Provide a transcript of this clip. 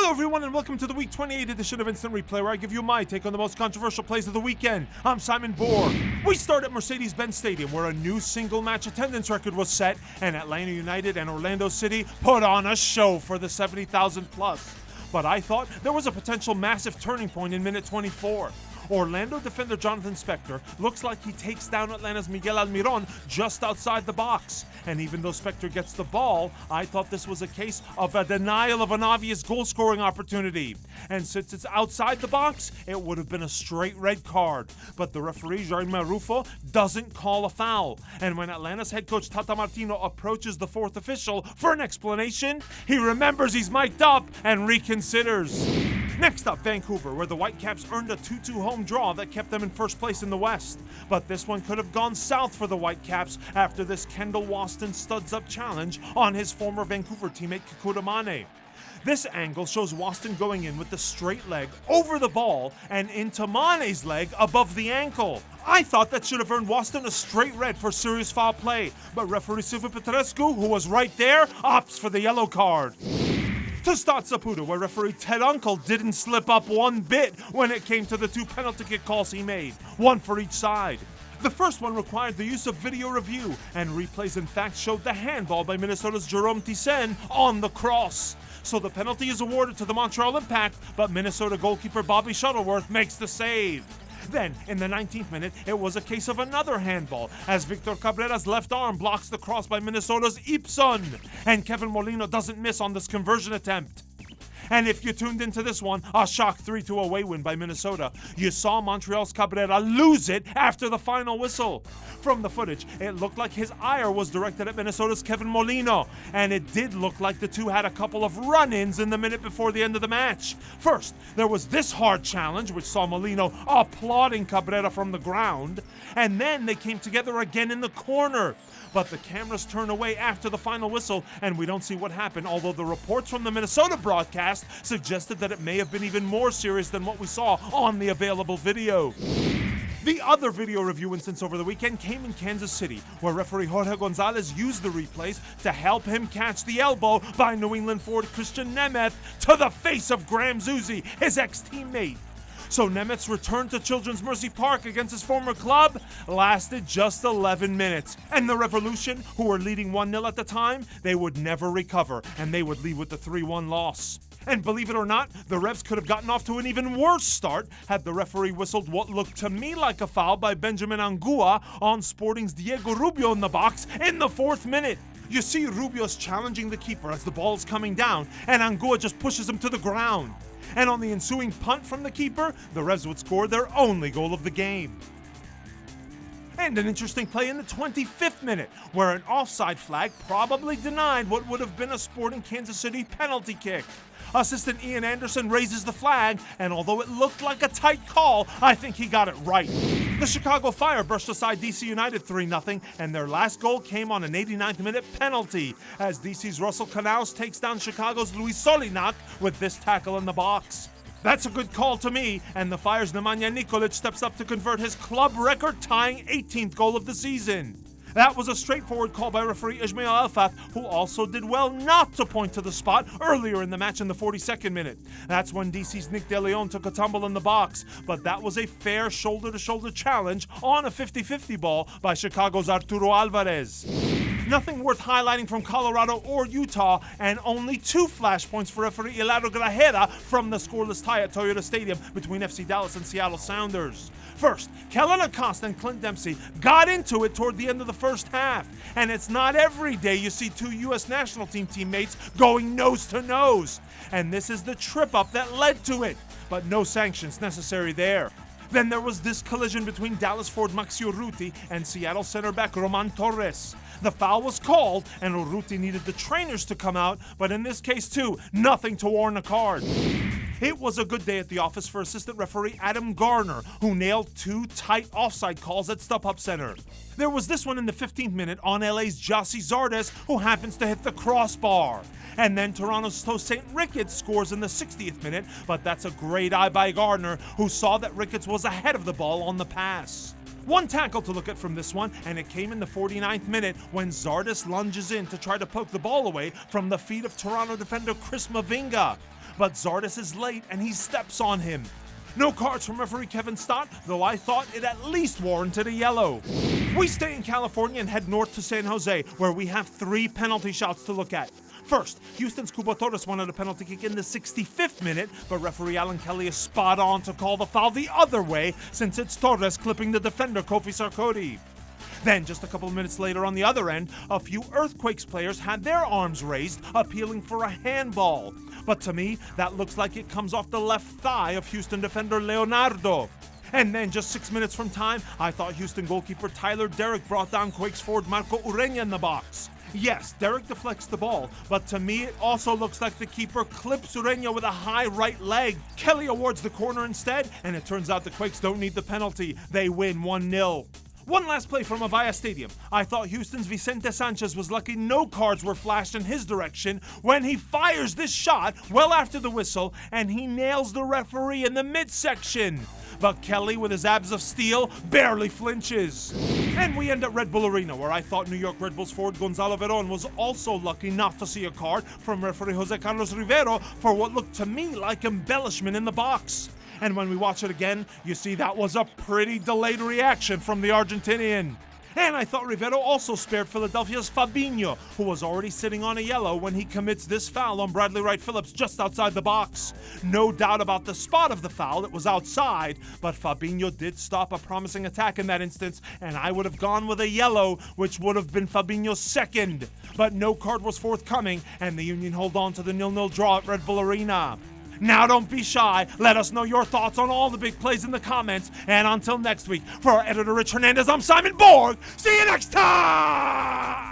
Hello everyone and welcome to the Week 28 edition of Instant Replay, where I give you my take on the most controversial plays of the weekend. I'm Simon Borg. We start at Mercedes-Benz Stadium, where a new single match attendance record was set, and Atlanta United and Orlando City put on a show for the 70,000 plus. But I thought there was a potential massive turning point in minute 24. Orlando defender Jonathan Spector looks like he takes down Atlanta's Miguel Almiron just outside the box. And even though Spector gets the ball, I thought this was a case of a denial of an obvious goal-scoring opportunity. And since it's outside the box, it would have been a straight red card. But the referee, Jaime Marufo, doesn't call a foul. And when Atlanta's head coach Tata Martino approaches the fourth official for an explanation, he remembers he's mic'd up and reconsiders. Next up, Vancouver, where the Whitecaps earned a 2-2 home draw that kept them in first place in the West. But this one could have gone south for the Whitecaps after this Kendall Waston studs-up challenge on his former Vancouver teammate Kikuta Mane. This angle shows Waston going in with the straight leg over the ball and into Mane's leg above the ankle. I thought that should have earned Waston a straight red for serious foul play, but referee Silvio Petrescu, who was right there, opts for the yellow card. To Stade Saputo, where referee Ted Uncle didn't slip up one bit when it came to the two penalty kick calls he made, one for each side. The first one required the use of video review, and replays in fact showed the handball by Minnesota's Jerome Thyssen on the cross. So the penalty is awarded to the Montreal Impact, but Minnesota goalkeeper Bobby Shuttleworth makes the save. Then, in the 19th minute, it was a case of another handball, as Victor Cabrera's left arm blocks the cross by Minnesota's Ipson, and Kevin Molino doesn't miss on this conversion attempt. And if you tuned into this one, a shock 3-2 away win by Minnesota, you saw Montreal's Cabrera lose it after the final whistle. From the footage, it looked like his ire was directed at Minnesota's Kevin Molino, and it did look like the two had a couple of run-ins in the minute before the end of the match. First, there was this hard challenge, which saw Molino applauding Cabrera from the ground, and then they came together again in the corner. But the cameras turn away after the final whistle, and we don't see what happened, although the reports from the Minnesota broadcast suggested that it may have been even more serious than what we saw on the available video. The other video review instance over the weekend came in Kansas City, where referee Jorge Gonzalez used the replays to help him catch the elbow by New England forward Christian Nemeth to the face of Graham Zusi, his ex-teammate. So Nemeth's return to Children's Mercy Park against his former club lasted just 11 minutes. And the Revolution, who were leading 1-0 at the time, they would never recover, and they would leave with the 3-1 loss. And believe it or not, the Revs could have gotten off to an even worse start had the referee whistled what looked to me like a foul by Benjamin Angua on Sporting's Diego Rubio in the box in the 4th minute. You see Rubio's challenging the keeper as the ball's coming down, and Angua just pushes him to the ground. And on the ensuing punt from the keeper, the Revs would score their only goal of the game. And an interesting play in the 25th minute, where an offside flag probably denied what would have been a Sporting Kansas City penalty kick. Assistant Ian Anderson raises the flag, and although it looked like a tight call, I think he got it right. The Chicago Fire brushed aside DC United 3-0, and their last goal came on an 89th minute penalty, as DC's Russell Canouse takes down Chicago's Luis Solinac with this tackle in the box. That's a good call to me, and the Fire's Nemanja Nikolic steps up to convert his club record-tying 18th goal of the season. That was a straightforward call by referee Ismail Alfath, who also did well not to point to the spot earlier in the match in the 42nd minute. That's when DC's Nick De Leon took a tumble in the box, but that was a fair shoulder-to-shoulder challenge on a 50-50 ball by Chicago's Arturo Alvarez. Nothing worth highlighting from Colorado or Utah, and only 2 flashpoints for referee Hilario Grajeda from the scoreless tie at Toyota Stadium between FC Dallas and Seattle Sounders. First, Kellen Acosta and Clint Dempsey got into it toward the end of the first half, and it's not every day you see 2 U.S. national team teammates going nose-to-nose, and this is the trip-up that led to it, but no sanctions necessary there. Then there was this collision between Dallas forward Maxi Urruti and Seattle center back Roman Torres. The foul was called, and Urruti needed the trainers to come out, but in this case too, nothing to warrant a card. It was a good day at the office for assistant referee Adam Garner, who nailed 2 tight offside calls at StubHub Center. There was this one in the 15th minute on LA's Jossie Zardes, who happens to hit the crossbar. And then Toronto's St. Ricketts scores in the 60th minute, but that's a great eye by Gardner, who saw that Ricketts was ahead of the ball on the pass. One tackle to look at from this one, and it came in the 49th minute when Zardes lunges in to try to poke the ball away from the feet of Toronto defender Chris Mavinga. but Zardes is late and he steps on him. No cards from referee Kevin Stott, though I thought it at least warranted a yellow. We stay in California and head north to San Jose, where we have 3 penalty shots to look at. First, Houston's Cubo Torres wanted a penalty kick in the 65th minute, but referee Alan Kelly is spot on to call the foul the other way, since it's Torres clipping the defender Kofi Sarkodie. Then, just a couple of minutes later on the other end, a few Earthquakes players had their arms raised, appealing for a handball. But to me, that looks like it comes off the left thigh of Houston defender Leonardo. And then, just 6 minutes from time, I thought Houston goalkeeper Tyler Derrick brought down Quakes forward Marco Ureña in the box. Yes, Derrick deflects the ball, but to me it also looks like the keeper clips Ureña with a high right leg. Kelly awards the corner instead, and it turns out the Quakes don't need the penalty. They win 1-0. One last play from Avaya Stadium. I thought Houston's Vicente Sanchez was lucky no cards were flashed in his direction when he fires this shot well after the whistle, and he nails the referee in the midsection. But Kelly, with his abs of steel, barely flinches. And we end at Red Bull Arena, where I thought New York Red Bulls forward Gonzalo Veron was also lucky not to see a card from referee Jose Carlos Rivero for what looked to me like embellishment in the box. And when we watch it again, you see that was a pretty delayed reaction from the Argentinian. And I thought Rivero also spared Philadelphia's Fabinho, who was already sitting on a yellow when he commits this foul on Bradley Wright Phillips just outside the box. No doubt about the spot of the foul, it was outside, but Fabinho did stop a promising attack in that instance, and I would have gone with a yellow, which would have been Fabinho's second. But no card was forthcoming, and the Union hold on to the 0-0 draw at Red Bull Arena. Now don't be shy, let us know your thoughts on all the big plays in the comments, and until next week, for our editor Rich Hernandez, I'm Simon Borg. See you next time!